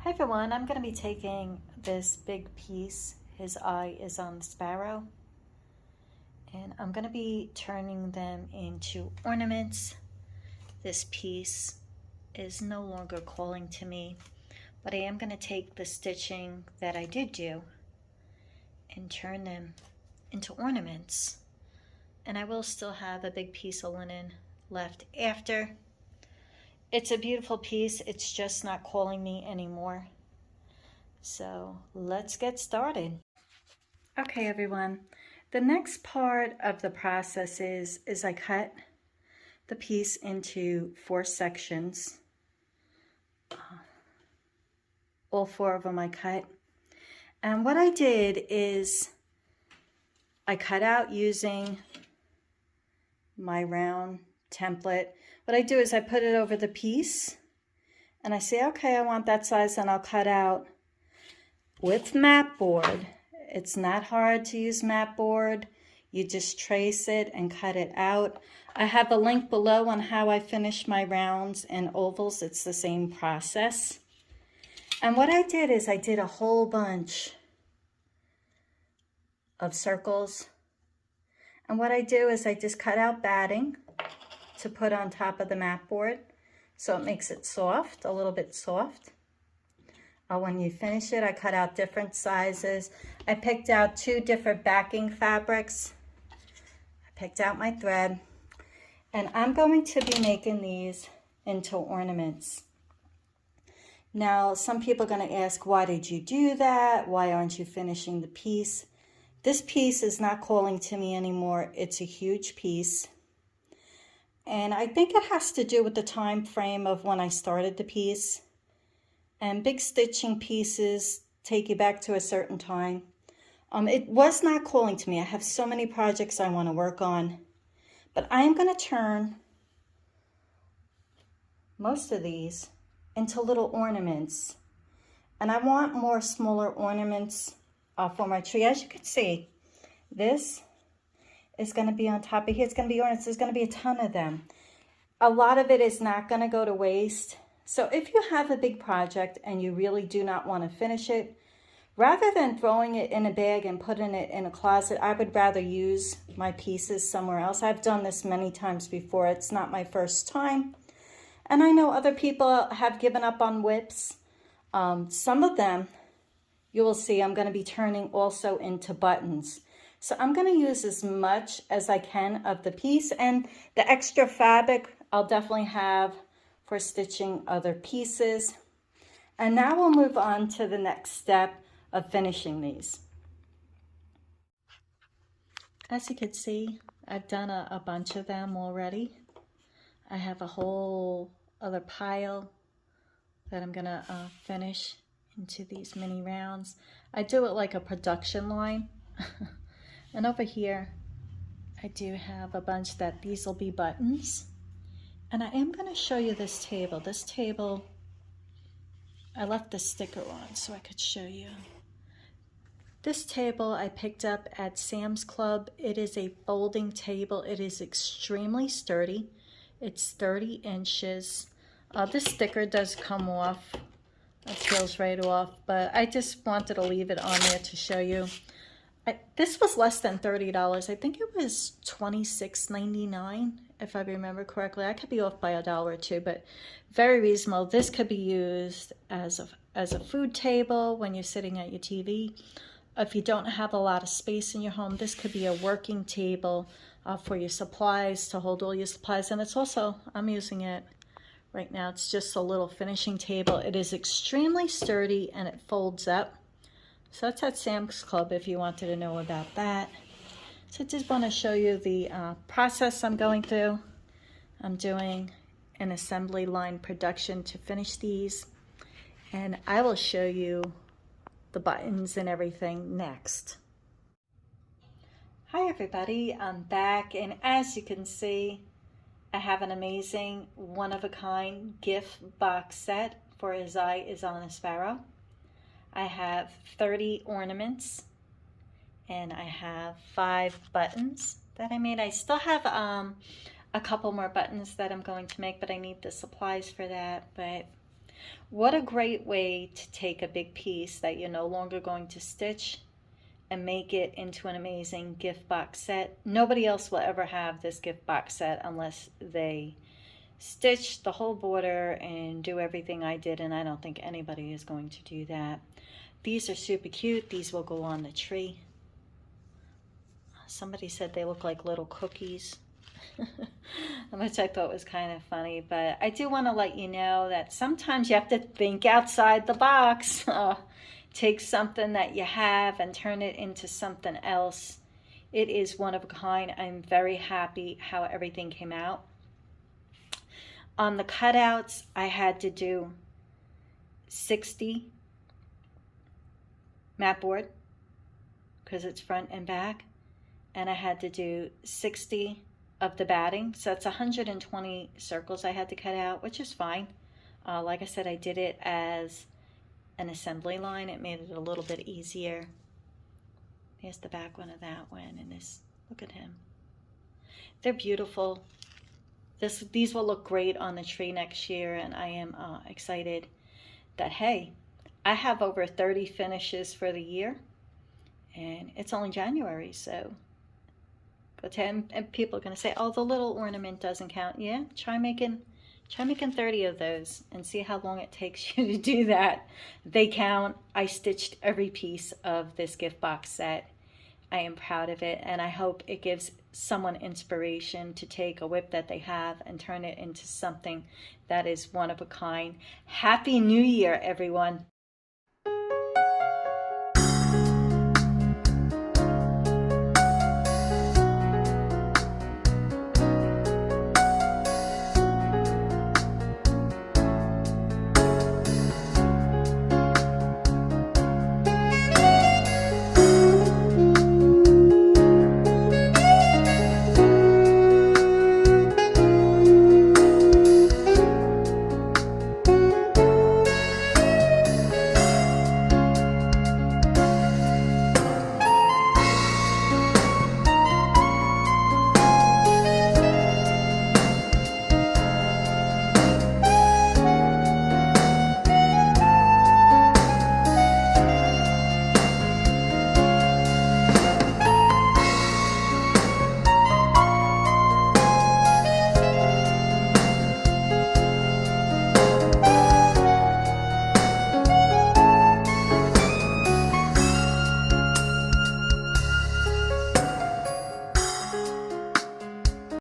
Hi everyone, I'm going to be taking this big piece, his eye is on the sparrow, and I'm going to be turning them into ornaments. This piece is no longer calling to me, but I am going to take the stitching that I did do and turn them into ornaments. And I will still have a big piece of linen left after. It's a beautiful piece, it's just not calling me anymore. So let's get started. Okay everyone, the next part of the process is I cut the piece into 4 sections. All 4 of them I cut. And what I did is I cut out using my round template. What I do is I put it over the piece and I say, okay, I want that size, and I'll cut out with mat board. It's not hard to use mat board. You just trace it and cut it out. I have a link below on how I finish my rounds and ovals. It's the same process. And what I did is I did a whole bunch of circles. And what I do is I just cut out batting to put on top of the mat board so it makes it soft, a little bit soft. When you finish it, I cut out different sizes. I picked out 2 different backing fabrics. I picked out my thread, and I'm going to be making these into ornaments. Now, some people are going to ask, why did you do that? Why aren't you finishing the piece? This piece is not calling to me anymore. It's a huge piece. And I think it has to do with the time frame of when I started the piece. And big stitching pieces take you back to a certain time. It was not calling to me. I have so many projects I want to work on. But I am going to turn most of these into little ornaments. And I want more smaller ornaments for my tree. As you can see, this is going to be on top of here. It's going to be ornaments. There's going to be a ton of them. A lot of it is not going to go to waste. So if you have a big project and you really do not want to finish it, rather than throwing it in a bag and putting it in a closet, I would rather use my pieces somewhere else. I've done this many times before. It's not my first time. And I know other people have given up on whips. Some of them, you will see, I'm going to be turning also into buttons. So I'm going to use as much as I can of the piece, and the extra fabric I'll definitely have for stitching other pieces. And now we'll move on to the next step of finishing these. As you can see, I've done a bunch of them already. I have a whole other pile that I'm gonna finish into these mini rounds. I do it like a production line. And over here, I do have a bunch that these will be buttons. And I am going to show you this table. This table, I left the sticker on so I could show you. This table I picked up at Sam's Club. It is a folding table. It is extremely sturdy. It's 30 inches. This sticker does come off. It peels right off, but I just wanted to leave it on there to show you. This was less than $30. I think it was $26.99 if I remember correctly. I could be off by $1 or $2, but very reasonable. This could be used as a food table when you're sitting at your TV. If you don't have a lot of space in your home, this could be a working table for your supplies, to hold all your supplies. And it's also, I'm using it right now, it's just a little finishing table. It is extremely sturdy and it folds up. So that's at Sam's Club if you wanted to know about that. So I just want to show you the process I'm going through. I'm doing an assembly line production to finish these, and I will show you the buttons and everything next. Hi everybody, I'm back, and as you can see, I have an amazing one-of-a-kind gift box set for His Eye is on a Sparrow. I have 30 ornaments, and I have 5 buttons that I made. I still have a couple more buttons that I'm going to make, but I need the supplies for that. But What a great way to take a big piece that you're no longer going to stitch and make it into an amazing gift box set. Nobody else will ever have this gift box set unless they stitch the whole border and do everything I did, and I don't think anybody is going to do that. These are super cute. These will go on the tree. Somebody said they look like little cookies, which I thought was kind of funny. But I do want to let you know that sometimes you have to think outside the box. Take something that you have and turn it into something else. It is one of a kind. I'm very happy how everything came out. On the cutouts, I had to do 60 mat board because it's front and back. And I had to do 60 of the batting. So it's 120 circles I had to cut out, which is fine. Like I said, I did it as an assembly line. It made it a little bit easier. Here's the back one of that one. And this, look at him. They're beautiful. These will look great on the tree next year. And I am excited that, hey, I have over 30 finishes for the year. And it's only January, so... And people are going to say, oh, the little ornament doesn't count. Yeah, try making 30 of those and see how long it takes you to do that. They count. I stitched every piece of this gift box set. I am proud of it, and I hope it gives someone inspiration to take a whip that they have and turn it into something that is one of a kind. Happy New Year, everyone.